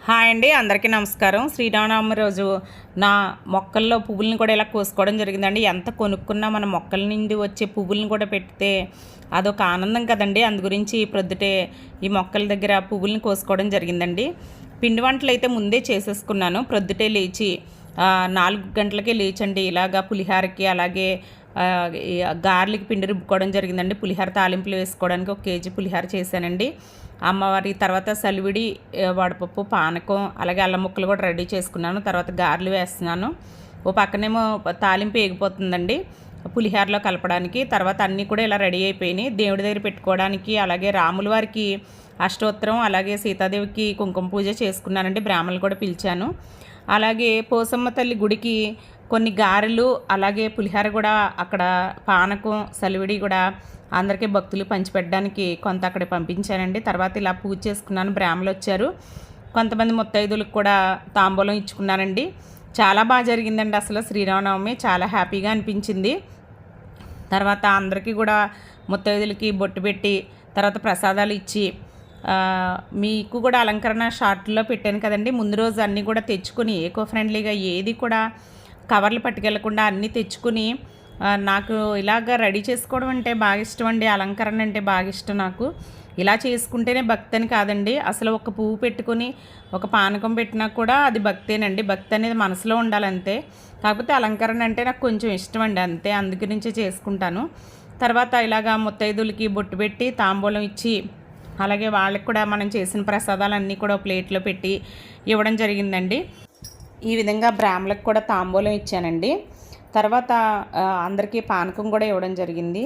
Hi అండి, అందరికీ నమస్కారం. శ్రీరామనవమి రోజు నా మొక్కల్లో పువ్వులను కూడా ఇలా కోసుకోవడం జరిగిందండి. ఎంత కొనుక్కున్నా మన మొక్కల నుండి వచ్చే పువ్వులను కూడా పెడితే అదొక ఆనందం కదండి. అందు గురించి ప్రొద్దుటే ఈ మొక్కల దగ్గర పువ్వులను కోసుకోవడం జరిగిందండి. పిండి వంటలు అయితే ముందే చేసేసుకున్నాను. ప్రొద్దుటే లేచి 4 గంటలకే లేచండి ఇలాగా పులిహారకి అలాగే గార్లిక్ పిండి రుబ్బుకోవడం జరిగిందండి. పులిహార తాలింపులు వేసుకోవడానికి 1 కేజీ పులిహార చేశానండి. అమ్మవారి తర్వాత సలివిడి, వడపప్పు, పానకం అలాగే అల్లం ముక్కలు కూడా రెడీ చేసుకున్నాను. తర్వాత గారెలు వేస్తున్నాను. ఓ పక్కనేమో తాలింపు ఏగిపోతుందండి పులిహారలో కలపడానికి. తర్వాత అన్నీ కూడా ఇలా రెడీ అయిపోయినాయి. దేవుడి దగ్గర పెట్టుకోవడానికి అలాగే రాముల వారికి అష్టోత్తరం అలాగే సీతాదేవికి కుంకుమ పూజ చేసుకున్నానండి. బ్రాహ్మణులు కూడా పిలిచాను. అలాగే పోసమ్మ తల్లి గుడికి కొన్ని గారెలు అలాగే పులిహార కూడా అక్కడ పానకం సలివిడి కూడా అందరికీ భక్తులు పంచిపెట్టడానికి కొంత అక్కడ పంపించానండి. తర్వాత ఇలా పూజ చేసుకున్నాను. బ్రాహ్మణులు వచ్చారు. కొంతమంది ముత్తైదులకు కూడా తాంబూలం ఇచ్చుకున్నానండి. చాలా బాగా జరిగిందండి. అసలు శ్రీరామనవమి చాలా హ్యాపీగా అనిపించింది. తర్వాత అందరికీ కూడా ముత్తైదులకి బొట్టు పెట్టి తర్వాత ప్రసాదాలు ఇచ్చి మీకు కూడా అలంకరణ షార్ట్లో పెట్టాను కదండి. ముందు రోజు అన్నీ కూడా తెచ్చుకుని ఏకో ఫ్రెండ్లీగా ఏది కూడా కవర్లు పట్టుకెళ్లకుండా అన్నీ తెచ్చుకుని నాకు ఇలాగ రెడీ చేసుకోవడం అంటే బాగా ఇష్టం అండి. అలంకరణ అంటే బాగా ఇష్టం నాకు. ఇలా చేసుకుంటేనే భక్తి అని కాదండి. అసలు ఒక పువ్వు పెట్టుకుని ఒక పానకం పెట్టినా కూడా అది భక్తేనండి. భక్తి అనేది మనసులో ఉండాలంతే. కాకపోతే అలంకరణ అంటే నాకు కొంచెం ఇష్టం అండి, అంతే. అందుగురించే చేసుకుంటాను. తర్వాత ఇలాగా ముత్తైదులకి బొట్టు పెట్టి తాంబూలం ఇచ్చి అలాగే వాళ్ళకి కూడా మనం చేసిన ప్రసాదాలన్నీ కూడా ప్లేట్లో పెట్టి ఇవ్వడం జరిగిందండి. ఈ విధంగా బ్రాహ్మణులకు కూడా తాంబూలం ఇచ్చానండి. తర్వాత అందరికీ పానకం కూడా ఇవ్వడం జరిగింది.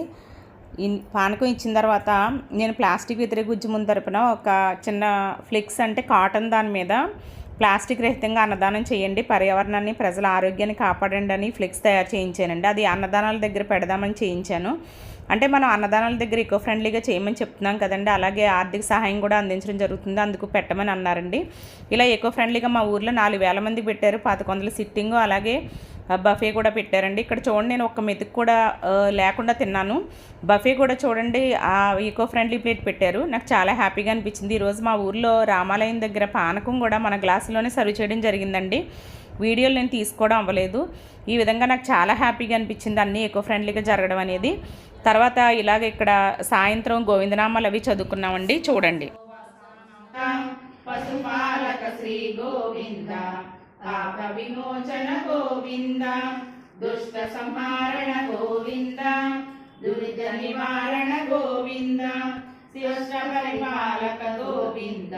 పానకం ఇచ్చిన తర్వాత నేను ప్లాస్టిక్ వ్యతిరేక ఉద్యమం తరపున ఒక చిన్న ఫ్లెక్స్ అంటే కాటన్ దాని మీద ప్లాస్టిక్ రహితంగా అన్నదానం చేయండి, పర్యావరణాన్ని ప్రజల ఆరోగ్యాన్ని కాపాడండి అని ఫ్లెక్స్ తయారు చేయించానండి. అది అన్నదానాల దగ్గర పెడదామని చేయించాను. అంటే మనం అన్నదానాల దగ్గర ఈకో ఫ్రెండ్లీగా చేయమని చెప్తున్నాం కదండి. అలాగే ఆర్థిక సహాయం కూడా అందించడం జరుగుతుంది, అందుకు పెట్టమని అన్నారండి. ఇలా ఈకో ఫ్రెండ్లీగా మా ఊర్లో 4,000 మందికి పెట్టారు. 1100 సిట్టింగు అలాగే బఫే కూడా పెట్టారండి. ఇక్కడ చూడండి, నేను ఒక్క మెతుకు కూడా లేకుండా తిన్నాను. బఫే కూడా చూడండి ఈకో ఫ్రెండ్లీ ప్లేట్ పెట్టారు. నాకు చాలా హ్యాపీగా అనిపించింది. ఈరోజు మా ఊర్లో రామాలయం దగ్గర పానకం కూడా మన గ్లాసులోనే సర్వ్ చేయడం జరిగిందండి. వీడియోలు నేను తీసుకోవడం అవ్వలేదు. ఈ విధంగా నాకు చాలా హ్యాపీగా అనిపించింది అన్నీ ఈకో ఫ్రెండ్లీగా జరగడం అనేది. తర్వాత ఇలాగ ఇక్కడ సాయంత్రం గోవిందనామాలు అవి చదువుకున్నామండి. చూడండి. పశుపాలక శ్రీ గోవింద, పాప విమోచన గోవింద, దుష్ట సంహారణ గోవింద, దురిత నివారణ గోవింద, శిష్ట పరిపాలక గోవింద.